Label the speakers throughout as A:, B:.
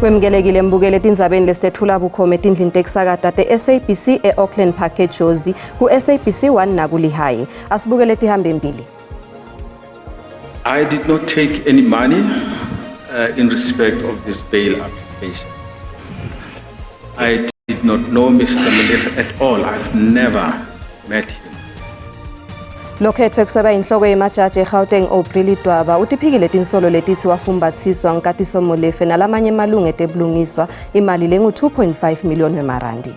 A: Wemgelekile mbukele tindzabeni lesitethula bukhoma etindlini tekusakata te-SABC e-Auckland Park eJozi ku-SABC 1 nakuLihaye. Asibukele tihambe mbili.
B: I did not take any money in respect of this bail application. I did not know Mr. Molefe at all. I've never met him.
A: Lokhetfwe kuseba inhloko yemajaji eGauteng Aubrey Dwaba utiphikile tinsolo letithi wafumbathiswa ngikatiso Molefe nalamanye amalungu etebulungiswa imali lengu 2.5 million wemarandi.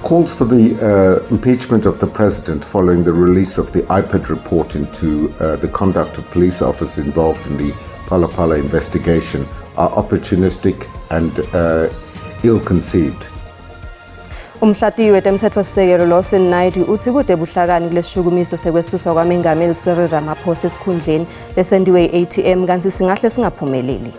C: Calls for the impeachment of the president following the release of the IPID report into the conduct of police officers involved in the Phala Phala investigation are opportunistic and ill-conceived.
A: Umhlati wetemtsetfosisekelo Lawson Naidoo uthi kude buhlakani kulesishukumiso sekwesuswa kwamengameli Cyril Ramaphosa esikhundleni lesendiwe i-ATM kanti singahle singaphumeleli.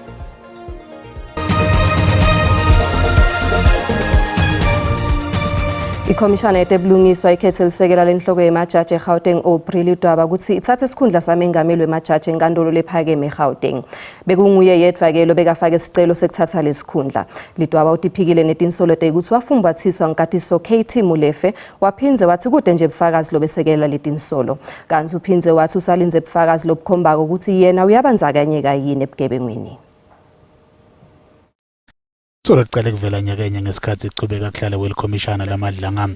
A: Ikhomishana yetebulungiswa ikhethe lisekela lenhloko yemajaji eGauteng Aubrey Dwaba ukuthi ithathe isikhundla samengameli wemajaji enkantolo lephakeme eGauteng. Bekunguye yedwa-ke lobekafake isicelo sekuthatha lesikhundla. Lidwaba utiphikile netinsolo ukuthi wafumbathiswa ngikatiso KT Molefe waphindze wathi kude nje bufakazi lobesekela letinsolo. Kanti uphindze wathi usalinze bufakazi lobukhombako ukuthi yena uyabandzakanyeka yini ebugebengwini.
D: Solo qale kuvela nyakenye ngesikhathi iqhubeka kuhlala welcommissioner lamadlanga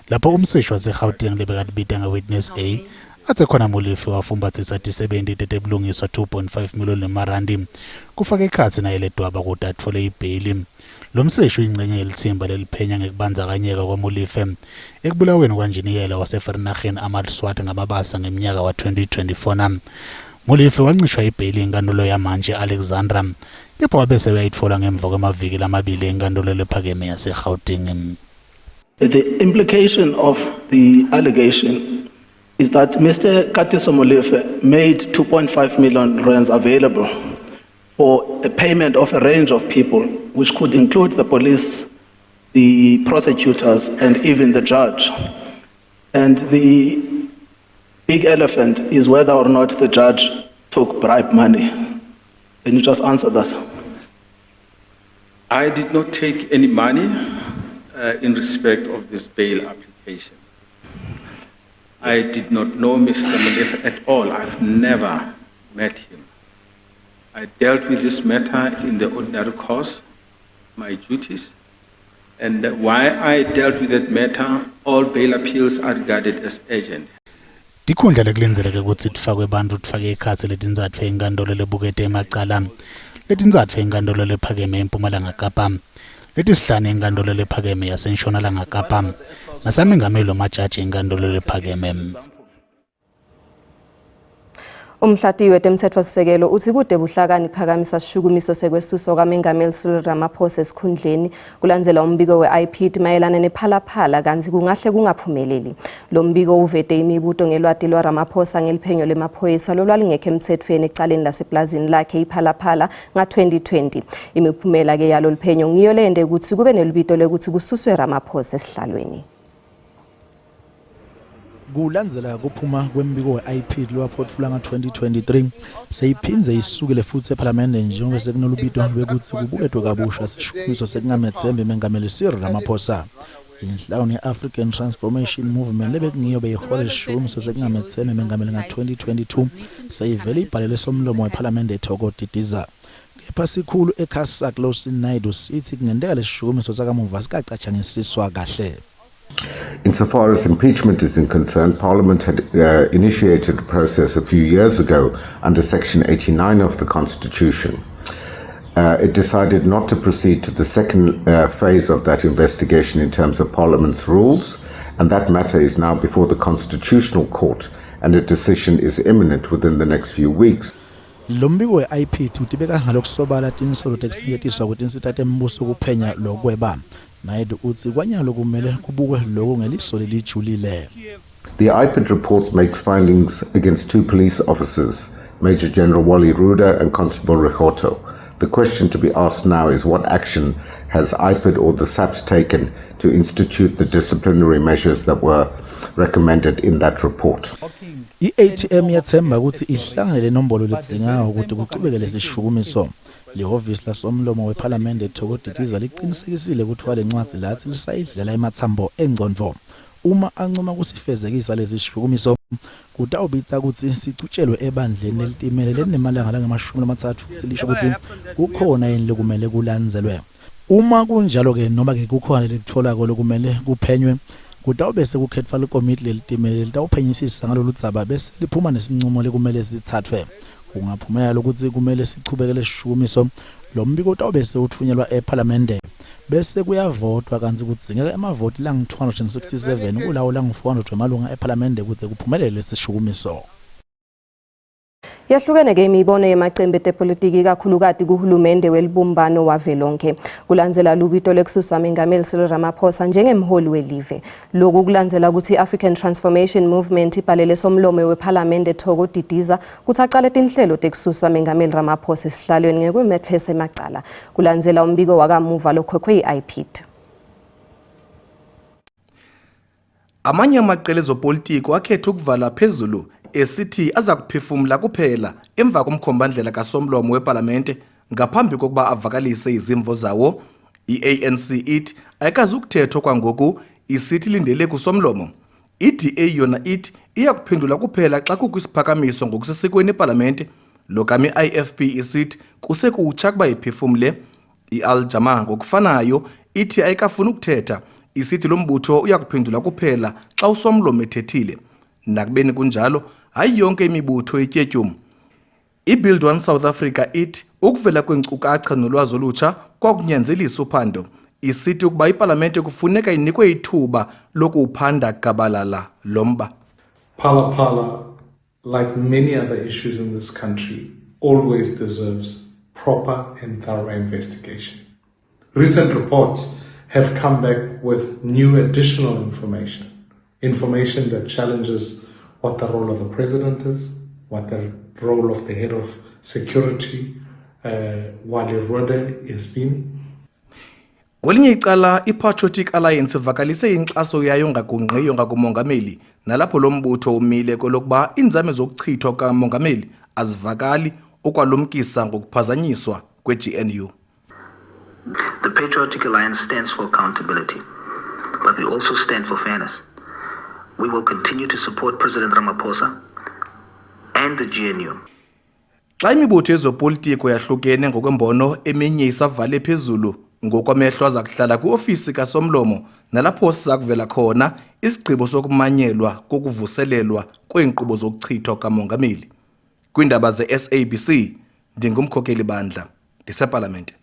D: lapho umseshi waseGauteng lebekadibita ngewitness A athe khona Molefe wafumbathisa tisebenti tetebulungiswa 2.5 million lemarandi kufaka ikhathi naye ledwaba ukuthi athole ibail. Lo mseshi uyingcenye yelithimba leliphenya ngekubandzakanyeka kwaMolefe ekubulaweni kwanjiniyela waseVernaghen Ahmad Swart ngamabasa ngeminyaka wa 2024. Molefe wancishwa ibail enkantolo yamanje Alexandra kepha wabese uyayitfola ngemva kwamaviki lamabili enkantolo lephakeme yaseGauteng.
E: The implication of the allegation is that Mr. Katiso Molefe made 2.5 million rands available for a payment of a range of people, which could include the police, the prosecutors, and even the judge. And the big elephant is whether or not the judge took bribe money. Can you just answer that?
B: I did not take any money in respect of this bail application. I did not know Mr. Molefe at all. I've never met him. I dealt with this matter in the ordinary course, my duties. And why I dealt with that matter, all bail appeals are regarded as urgent.
D: Tikhundla lekulinzeleke ukuthi tifakwe bantu tifake ikhathi letinzatfu enkantolo lebukete emacala letinzatfu enkantolo lephakeme eMpumalanga Kapa letisihlanu enkantolo lephakeme yaseNtshonalanga Kapa nasamengameli wamajaji enkantolo lephakeme.
A: Umhlati wetemtsetfosisekelo uthi kude buhlakani kuphakamisa sishukumiso sekwesuswa kwamengameli Cyril Ramaphosa esikhundleni kulandzela umbiko we-IPID mayelana nePhala Phala kanti kungahle kungaphumeleli. Lo mbiko uvete imibuto ngelwati lwaRamaphosa ngeliphenyo lemaphoyisa lolwalingekho emthethweni ecaleni laseplazini lakhe iPhala Phala nga-2020. Imiphumela ke yalo liphenyo ngiyo lende ukuthi kube nelibito lekuthi kususwe Ramaphosa esihlalweni.
F: Kulandzela kuphuma kwembiko we-IPID lwaphotfula nga-2023 seyiphindze isukile futhi ePhalamende njengoba sekunolubito lwekuthi kubuketwe kabusha sishukumiso sekungamethembe mengameli Cyril Ramaphosa. Inhlangano ye-African Transformation Movement lebekungiyo beyihola isishukumiso sekungamethembe mengameli nga-2022 seyivele ibhalele somlomo wePhalamende ethokotidiza. Kepha sikhulu eCASAC Lawson Naidoo sithi kungendeka lesishukumiso sakamuva sikacatshangisiwa kahle.
C: Insofar as impeachment is concerned, Parliament had initiated a process a few years ago under Section 89 of the Constitution. It decided not to proceed to the second phase of that investigation in terms of Parliament's rules, and that matter is now before the Constitutional Court, and a decision is imminent within the next few weeks.
F: Lo mbiko we-IPID utibeka ngalokusobala tinsolo tekusinyetiswa kuti insithathe embuso kuphenya lokweba. Naidoo uthi kwanyalo kumele kubukwe lokho ngeliso lelijulile.
C: The IPID report makes findings against two police officers, Major General Wally Ruda and Constable Rehoto. The question to be asked now is what action has IPID or the SAPS taken to institute the disciplinary measures that were recommended in that report.
F: I-ATM yathemba ukuthi ihlangane lenombolo ledingako ukuthi kuqhubeke lesishukumiso. lihhovisi lasomlomo wePhalamende Thoko Didiza liqinisekisile ukuthi walencwadi lathi lisayidlela emathambo engcondvo uma ancoma kusifezekisa lezi shukumiso kutawubita ukuthi sicutshelwe ebandleni elitimele lenemalanga langama-30 ukuthi lisho ukuthi kukhona yini lokumele kulandzelwe. Uma kunjalo ke noma ke kukhona lekuthola lokumele kuphenywe kutawube sekukhetfwa likomiti lelitimele litawuphenyisisa ngalolu dzaba bese liphuma nesincumo lekumele sithathwe. Kungaphumela ukuthi kumele sichubekele shukumiso lo mbiko utawube sewuthunyelwa ePhalamende bese kuyavotwa kanti kudzingeka emavoti lang-267 kulawo lang-400 emalunga ePhalamende ukuze kuphumelele sishukumiso.
A: Yahlukene ke imibono yemacembe epolitiki kakhulukati kuhulumende welibumbano wavelonke kulandzela lubito lekususwa mengameli Cyril Ramaphosa njengemholi welive. Lokhu kulandzela ukuthi African Transformation Movement ibhalele somlomo wePhalamende Thoko Didiza kuthi aqale tinhlelo tekususwa mengameli Ramaphosa esihlalweni ngekwemetfese emacala kulandzela umbiko wakamuva lokhokhwe i-IPID.
G: Amanye amaqela ezopolitiki akhetha ukuvala phezulu esithi aza kuphefumula kuphela emva komkhombandlela kasomlomo wePhalamende ngaphambi kokuba avakalise izimvo zawo. I-ANC ithi ayikazi ukuthethwa kwangoku isithi lindele kusomlomo. I-DA yona ithi iyakuphendula kuphela xa kukwisiphakamiso ngokusesikweni ePhalamende. Lokami IFP isithi kusekutsha kuba iphefumule. I-Al-Jama ngokufanayo ithi ayikafuni ukuthetha isithi lo mbutho uyakuphendula kuphela xa usomlomo ethethile. Nakubeni kunjalo hayi yonke imibutho etyetyumo. I-Build One South Africa ithi ukuvela kwenkcukacha nolwazi olutsha kwakunyanzelisa uphando. Isithi ukuba iPhalamende kufuneka inikwe ithuba lokuphanda gabalala lomba.
H: Phala, like many other issues in this country, always deserves proper and thorough investigation. Recent reports have come back with new additional information that challenges what the role of the president is, what the role of the head of security, Wale Rode has been.
G: Kwelinye icala iPatriotic Alliance ivakalise inkxaso yayo ngakunqeyo ngakumongameli nalapho lo mbutho umile kolokuba inzame zokuchithwa kamongameli azivakali okwalumkisa ngokuphazanyiswa kweGNU.
I: The Patriotic Alliance stands for accountability, but we also stand for fairness. We will continue to support President Ramaphosa and the GNU.
G: Xa imibutho yezopolitiko yahlukene ngokwembono eminye isavale phezulu ngokwamehlo azakuhlala kwiofisi kasomlomo nalapho sizakuvela khona isigqibo sokumanyelwa kokuvuselelwa kweenkqubo zokuchithwa kamongameli. Kwindaba ze-SABC ndingumkhokheli bandla ndisePhalamende.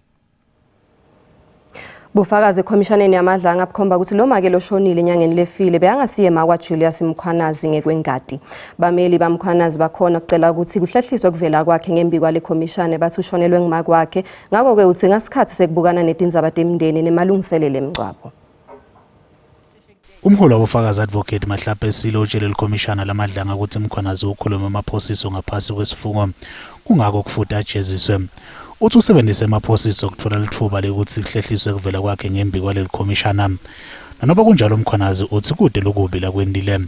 A: Bufakazi eKhomishaneni yamadlanga bukhomba ukuthi lo make loshonile enyangeni lefile beyangasiye makwa Julius Mkhwanazi ngekwengadi. Bameli baMkhwanazi bakhona kucela ukuthi kuhlehliswe kuvela kwakhe ngembiko le khomishane bathi ushonelwe ngumakwakhe ngakho ke uthi ngasikhathi sekubukana netindzaba temndeni nemalungiselelo emgcwabo.
D: Umholi wabofakazi advocate Mahlape Silo utshele likhomishana lamadlanga ukuthi Mkhwanazi ukhulume amaphosiso ngaphasi kwesifungo kungako kufuthi ajeziswe. Uthi usebenzise amaphosiso ukuthola lithuba lekuthi kuhlehliswe kuvela kwakhe ngembiko kwaleli khomishana. Nanoba kunjalo Mkhwanazi uthi kude lokubi lakwendile.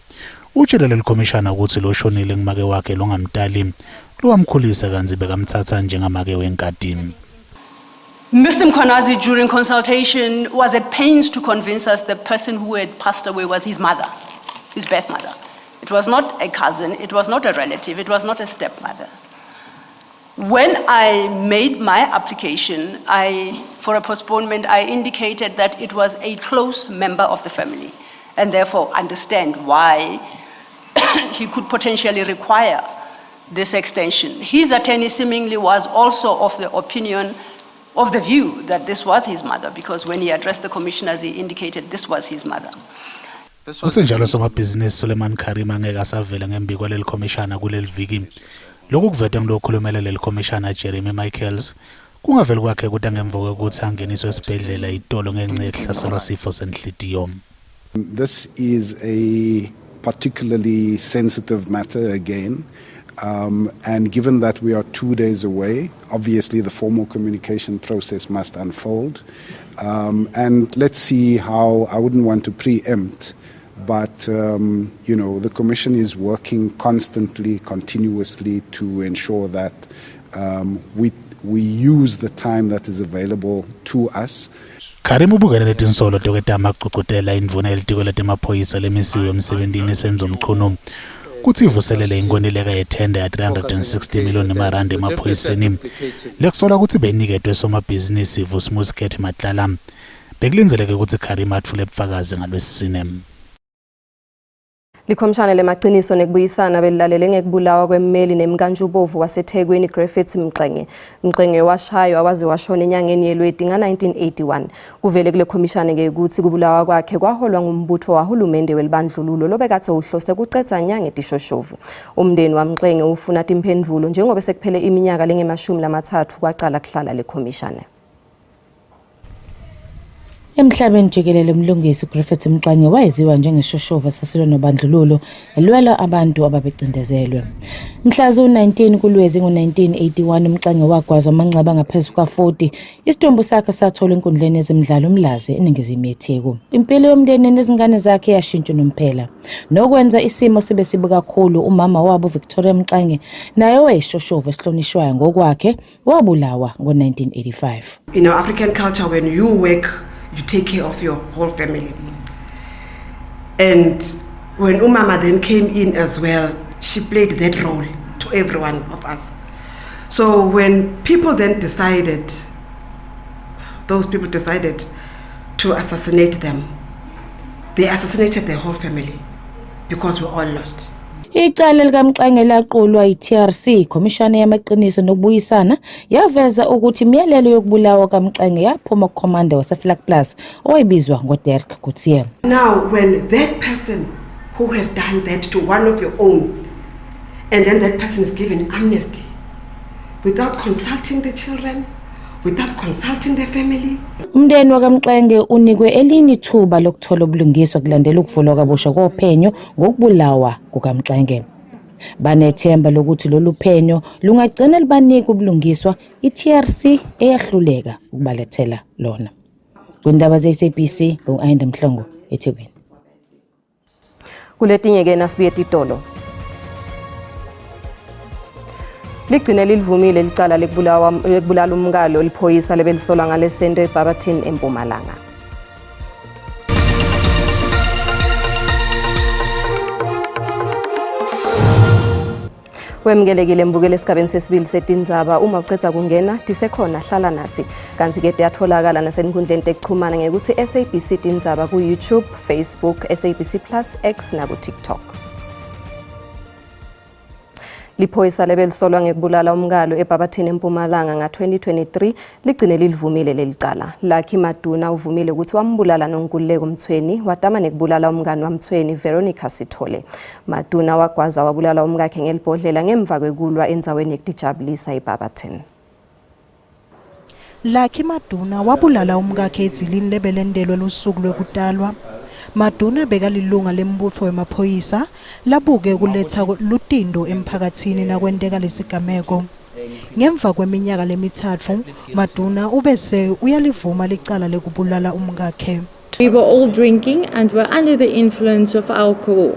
D: Utshele leli khomishana ukuthi lo shonile ngumake wakhe longamtali lowamkhulisa kanzi bekamthatha njengamake wenkadi.
J: Mr. Mkhwanazi, during consultation, was at pains to convince us the person who had passed away was his mother, his birth mother. It was not a cousin, it was not a relative, it was not a stepmother. When I made my application for a postponement, I indicated that it was a close member of the family, and therefore understand why he could potentially require this extension. His attorney seemingly was also of the opinion, of the view that this was his mother, because when he addressed the commissioners, he indicated this was his mother.
D: Usenjalo somabhizinisi Suleiman Karima ngeke asavela ngembiko kwaleli khomishana kuleli viki. Lokhu kuvete ngilokhulumela leli khomishana Jeremy Michaels kungaveli kwakhe ukuthi ngemva kokuthi angeniswe esibhedlela itolo ngenxa yokuhlaselwa sifo senhlitiyo.
K: This is a particularly sensitive matter again. And given that we are 2 days away, obviously the formal communication process must unfold. And let's see how, I wouldn't want to preempt, but you know, the Commission is working constantly, continuously to ensure that we use the time that is available to us.
D: Karim ubukene letinsolo tekwetama kuqutela indvuna elitiko letemaphoyisa lemisiwe emsebentini esenzo mchunu kuthi ivuselele inkonileka yethenda ya 360 million emarandi emaphoyiseni lekusola ukuthi beniketwe somabhizinisi Vusmusket Matlala bekulinzeleke ukuthi Karim atfule ubufakazi ngalwesine.
A: Likhomishana lemaqiniso nekubuyisana belilalele ngekubulawa kwemmeli nemkantshubovu waseThekwini Griffiths Mxenge. Mxenge washaywa waze washona enyangeni yeLweti nga-1981. Kuvele kule khomishana ke ukuthi kubulawa kwakhe kwaholwa ngumbutho wahulumende welibandlululo lobekathe uhlose kuqedza nyanga etishoshovu. Umndeni waMxenge ufuna imphendvulo njengoba sekuphele iminyaka lenge-30 kwaqala kuhlala le khomishana.
L: Emhlabeni jikelele umlungisi Griffiths Mxenge wayeziwa njengeshoshovu esasilwa nobandlululo elwela abantu ababecindezelwe. Mhla zo-19 kuLwezi ngo-1981 Mxenge wagwazwa amanxeba ngaphezu kwa-40. Isitumbu sakhe sathola enkundleni yezemidlalo uMlazi eningizimu yeTheku. Impilo yomndeni nezingane zakhe yashintsha nomphela. Nokwenza isimo sibe sibi kakhulu umama wabo Victoria Mxenge naye wayeshoshovu esihlonishwayo ngokwakhe wabulawa ngo-1985.
M: In our African culture, when you work, you take care of your whole family. And when Umama then came in as well, she played that role to every one of us. So when people then decided, those people decided to assassinate them, they assassinated their whole family because we all lost.
L: Icala likaMxenge laqulwa iTRC Khomishana yamaqiniso nokubuyisana yaveza ukuthi imiyalelo yokubulawa kaMxenge yaphuma kuCommander waseFlag Plus owayebizwa ngoDerek Coetzee.
M: Now when that person who has done that to one of your own, and then that person is given amnesty without consulting the children, without consulting the family.
L: Umndeni wakaMxenge unikwe elinye ithuba lokuthola ubulungiswa kulandela ukuvulwa kabusha kophenyo ngokubulawa kukaMxenge. Banethemba lokuthi lolu phenyo lungagcina libanika ubulungiswa iTRC eyahluleka ukubalethela lona. Kwindaba ze-SABC uAyinda Mhlongo eThekwini.
A: Kuletinye ke nasibuye eTitolo. Ligcine lilivumile licala lekubulala umngalo liphoyisa lebelisolwa ngalesento eBarberton eMpumalanga. Wemkelekile mbukele esigabeni sesibili setindzaba uma ucedza kungena disekhona hlala nathi kanti ke yatholakala nasenkundleni tekuchumana ngekuthi SABC tindzaba ku YouTube, Facebook, SABC Plus, X na ku TikTok. Liphoyisa lebelisolwa ngekubulala umngalo eBarberton eMpumalanga nga-2023 ligcine lilivumile lelicala. Lucky Maduna uvumile ukuthi wambulala noNkululeko Mthweni watama nekubulala umngani waMthweni Veronica Sithole. Maduna wagwaza wabulala umkakhe ngelibhodlela ngemva kwekulwa endzaweni yokujabulisa eBarberton.
N: Lucky Maduna wabulala umkakhe edzilini lebelendelwe lusuku lwekutalwa. Maduna bekalilunga lembutho wemaphoyisa labuke ukuletha lutindo emphakathini nakwenteka lesigameko. Ngemva kweminyaka lemithathu Maduna ubese uyalivuma licala lekubulala umkakhe.
O: We were all drinking and were under the influence of alcohol.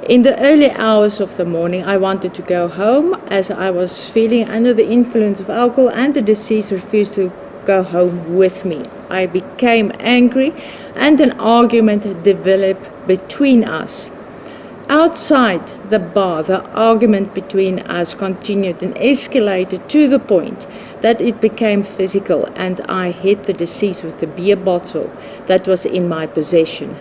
O: In the early hours of the morning I wanted to go home as I was feeling under the influence of alcohol and the deceased refused to go home with me. I became angry and an argument developed between us. Outside the bar, the argument between us continued and escalated to the point that it became physical and I hit the deceased with the beer bottle that was in my possession.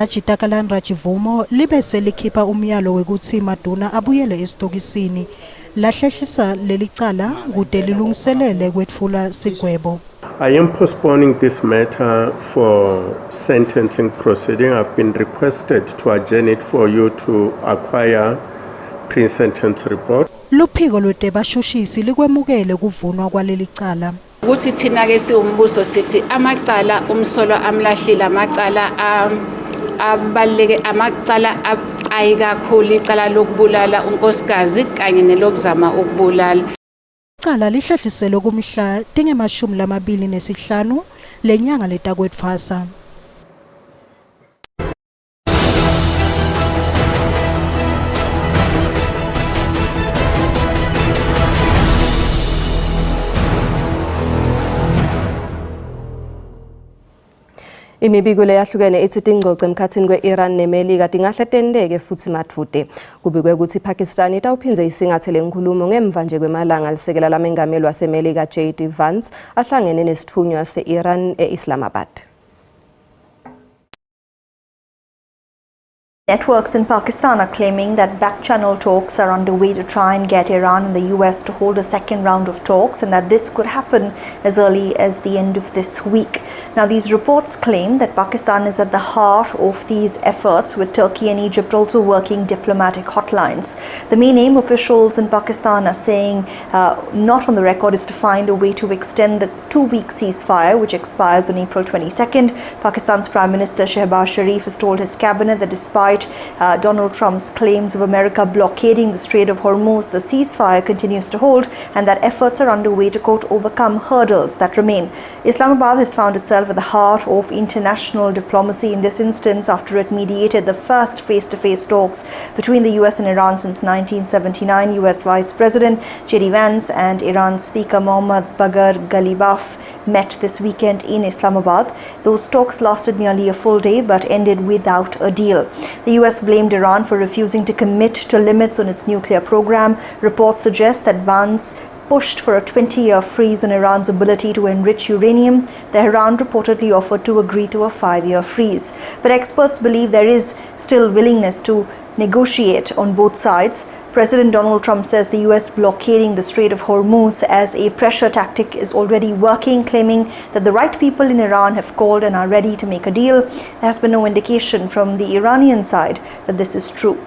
N: Achitakalani Rachivumo libese likhipa umyalo wekuthi Maduna abuyele esitokisini lahleshisa lelicala kude lilungiselele kwetfula sigwebo.
P: I am postponing this matter for sentencing proceeding. I've been requested to adjourn it for you to acquire pre-sentence report.
N: Luphiko lwetebashushisi likwemukele kuvunwa kwalelicala.
Q: Ukuthi thina ke siwumbuso sithi amacala umsolo amlahlile amacala abaleke amacala acayi kakhulu icala lokubulala unkosikazi kanye nelokuzama ukubulala.
N: Icala lihlehliselwe kumhla tinge-25 lenyanga letakwetfasa.
A: Imibiko leyahlukene ithi tingxoxo emkhathini kwe-Iran neMelika tingahle tenteke futhi madvude. Kubikwe ukuthi iPakistan itawuphindze isingathele nkhulumo ngemva nje kwemalanga lisekela lamengameli waseMelika J.D. Vance ahlangene nesithunywa se-Iran e-Islamabad.
R: Networks in Pakistan are claiming that back-channel talks are underway to try and get Iran and the US to hold a second round of talks, and that this could happen as early as the end of this week. Now, these reports claim that Pakistan is at the heart of these efforts, with Turkey and Egypt also working diplomatic hotlines. The main aim officials in Pakistan are saying, not on the record, is to find a way to extend the 2-week ceasefire, which expires on April 22nd. Pakistan's Prime Minister Shehbaz Sharif has told his cabinet that despite Donald Trump's claims of America blockading the Strait of Hormuz, the ceasefire continues to hold, and that efforts are underway to, quote, overcome hurdles that remain. Islamabad has found itself at the heart of international diplomacy in this instance after it mediated the first face-to-face talks between the US and Iran since 1979. US Vice President J.D. Vance and Iran Speaker Mohammad Bagher Ghalibaf met this weekend in Islamabad. Those talks lasted nearly a full day but ended without a deal. The US blamed Iran for refusing to commit to limits on its nuclear program. Reports suggest that Vance pushed for a 20-year freeze on Iran's ability to enrich uranium. Tehran reportedly offered to agree to a 5-year freeze. But experts believe there is still willingness to negotiate on both sides. President Donald Trump says the US blockading the Strait of Hormuz as a pressure tactic is already working, claiming that the right people in Iran have called and are ready to make a deal. There has been no indication from the Iranian side that this is true.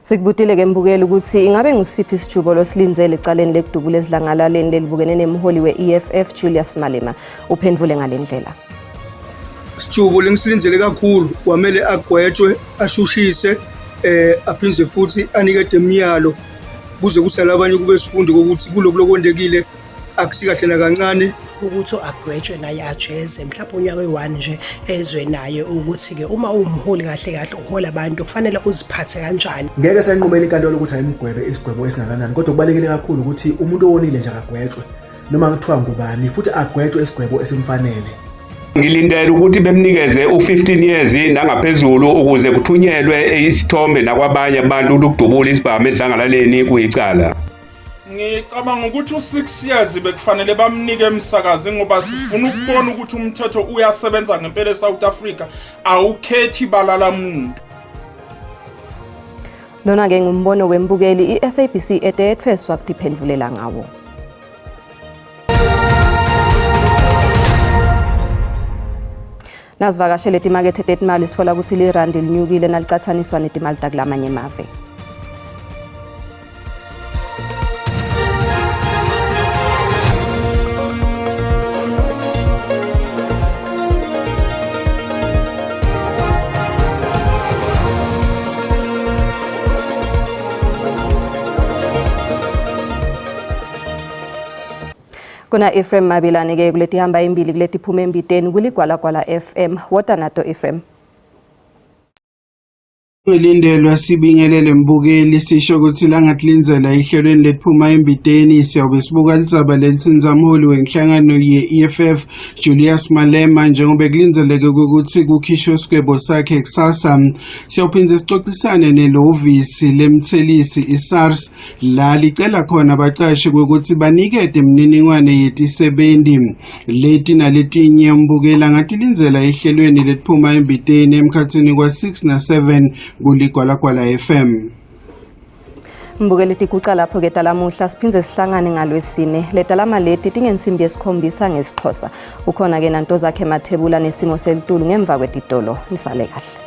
A: Sikubutile ke mbukeli ukuthi ingabe ngusiphi isijubo losilinzele icaleni lekudubula ezidlangalaleni lelibukene nemholi we-EFF Julius Malema. Uphendvule ngalendlela.
S: Isijubo lengisilinzele kakhulu kwamele agwetshwe ashushise aphindze futhi anikede imiyalo kuze kusala abanye kube sifundo ukuthi kulokondekile akusikahle na kancane
T: ukuthi agwetshwe naye ajeze mhlawumbe unyaka we-1 nje ezwe naye ukuthi ke uma umholi kahle kahle uhola abantu kufanele uziphathe kanjani.
U: Ngeke sanqumela inkantolo ukuthi ayimgwebe isigwebo esingakanani, kodwa kubalekile kakhulu ukuthi umuntu owonile nje akagwetshwe noma kuthiwa ngubani futhi agwetshwe isigwebo esimfanele.
V: Ngilindele ukuthi bemnikeze u15 years nangaphezulu ukuze kuthunyelwe isithombe nakwabanye abantu ukudubula isibhamu edlangalaleni kuyicala.
W: Ngicabanga ukuthi u6 years bekufanele bamnike emsakazi ngoba sifuna ukubona ukuthi umthetho uyasebenza ngempela eSouth Africa, awukhethi balala muntu.
A: Lona ke ngumbono wembukeli iSABC etethweswa kudiphendvulela ngawo. Nazivakashele timakethe tetimali sithola ukuthi lirandi linyukile nalicathaniswa netimali takulamanye emave. Kuna Ephraim Mabilane ke kuleti hamba imbili kuleti phuma embiteni kuligwalagwala FM. Wota nato Ephraim.
X: Ngelindelwa sibingelele mbukeli sisho ukuthi langatlinzela ihlelweni lephuma embiteni siyabe sibuka lidzaba lensinzamholi wenhlangano ye-EFF Julius Malema njengoba kulinzeleke ukuthi kukhishwe isigwebo sakhe kusasa. Siyawuphindze sixoxisane nelovisi lemthelisi iSARS la licela khona abaqashi ukuthi banikede imininingwane yetisebenzi leti naletinye mbukela ngathi linzela ihlelweni lephuma embiteni emkhathini kwa6 na 7 kuligwalagwala FM.
A: Mbukeli tikuca lapho ke talamuhla siphindze sihlangane ngalwesine. Letalama leti tingensimbi yesikhombisa ngesixhosa. Ukhona ke nanto zakhe mathebula nesimo selitulu ngemva kwetitolo. Nisale kahle.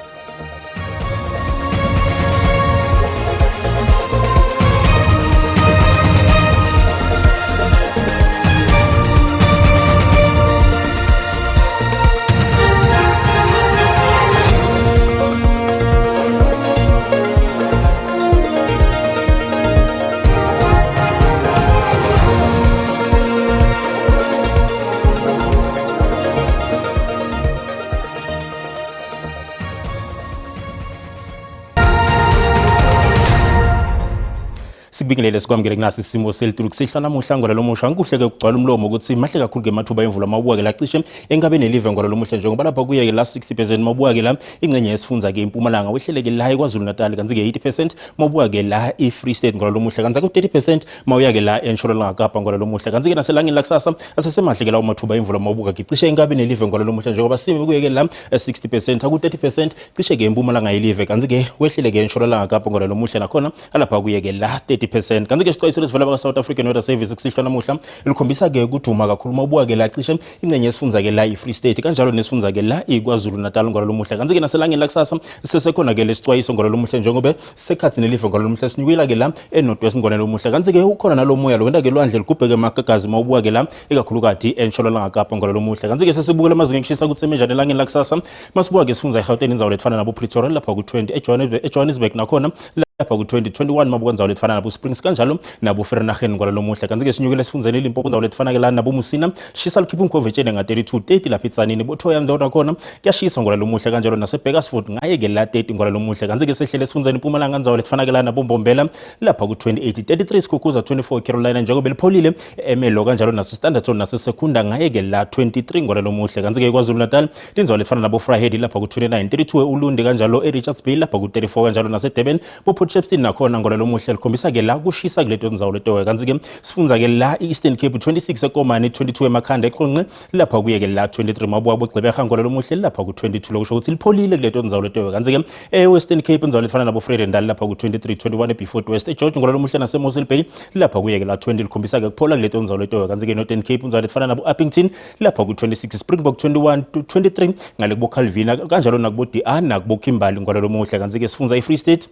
B: Sikubingelele sikwamukele kunasi isimo selitulu kusihlwa namuhla ngolo lomusha ngikuhle ke kugcwala umlomo ukuthi mahle kakhulu ke mathuba emvula mabuka ke la cishe engabe nelive ngolo lomusha njengoba lapha kuye ke la 60% mabuka ke la ingcenye yesifunza ke impumalanga wehlele ke la eKwaZulu Natal kanzi ke 80% mabuka ke la eFree State ngolo lomusha kanzi ku 30% mawuya ke la eNtshonalanga Kapa ngolo lomusha kanzi ke naselangeni la kusasa asesemahle ke la mathuba emvula mabuka ke cishe engabe nelive ngolo lomusha njengoba simi kuye ke la 60% aku 30% cishe ke impumalanga yelive kanzi ke wehlele ke eNtshonalanga Kapa ngolo lomusha nakhona alapha kuye ke la 30% kanzi ke isixwayiso lesivela baka South African Weather Service kusihlwa namuhla likhombisa ke ukuduma kakhulu mabuka ke la cishe ingcenye yesifunza ke la eFree State kanjalo nesifunza ke la eKwaZulu Natal ngolo lomuhla kanzi ke naselangeni la kusasa sesekhona ke lesixwayiso ngolo lomuhla njengoba sekhathi nelive ngolo lomuhla sinyukela ke la eNorthwest ngolo lomuhla kanzi ke ukhona nalomoya lo wenda ke lwandle ligubheke magagazi mabuka ke la ekakhulukazi eNtshonalanga Kapa ngolo lomuhla kanzi ke sesibukela amazinga ekushisa kutsemejane elangeni la kusasa masibuka ke sifunza eGauteng indzawo lefana nabo Pretoria lapha ku 20 eJohannesburg nakhona lapha ku 2021 mabuka indzawo lefana nabo Springs kanjalo nabo Vereeniging ngolo lomuhla kanzi ke sinyukela sifunzeni eLimpopo indzawo lefana ke la nabo Musina shisa likhipha umkhovetshene nga 32:30 lapha eTzanini boThoya ndawona khona kuyashisa ngolo lomuhla kanjalo naseBekersford ngaye ke la 30 ngolo lomuhla kanzi ke sehlele sifunzeni impumalanga indzawo lefana ke la nabo Mbombela lapha ku 28 33 Skukuza 24 Carolina njengoba belipholile eMelo kanjalo naseStanderton naseSekunda ngaye ke la 23 ngolo lomuhla kanzi ke KwaZulu Natal indzawo lefana nabo Vryheid lapha ku 29 32 eUlundi kanjalo eRichards Bay lapha ku 34 kanjalo naseDurban Potchefstroom nakhona ngolo lomuhla likhombisa ke la kushisa kuleto ndzawo leto kanzi ke sifunza ke la Eastern Cape 26 eKomani 22 emakhanda eqonqe lapha kuye ke la 23 mabuka bogcebeka ngolo lomuhla lapha ku 22 lokusho ukuthi lipholile kuleto ndzawo leto kanzi ke Western Cape indzawo lefana nabo Vredendal lapha ku 23 21 eBeefort West eGeorge ngolo lomuhla naseMossel Bay lapha kuye ke la 20 likhombisa ke kuphola kuleto ndzawo leto kanzi ke Northern Cape indzawo lefana nabo Uppington lapha ku 26 Springbok 21 to 23 ngale kubo Calvina kanjalo nakubo DA nakubo Kimberley ngolo lomuhla kanzi ke sifunza eFree State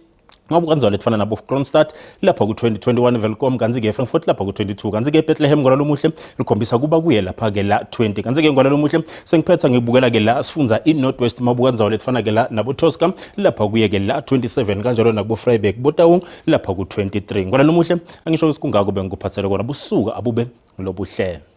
B: ngabu kanjalo lefana nabo Kronstadt lapha ku 2021 Welcome kanzi ke Frankfurt lapha ku 22 kanzi ke Bethlehem ngolo lomuhle likhombisa kuba kuye lapha ke la 20 kanzi ke ngolo lomuhle sengiphetha ngibukela ke la sifunza iNorthwest mabuka kanjalo lefana ke la nabo Tosca lapha kuye ke la 27 kanjalo nakubo Vryburg Botawong lapha ku 23 ngolo lomuhle angisho isikungako bengikuphathele kona busuka abube lobuhle.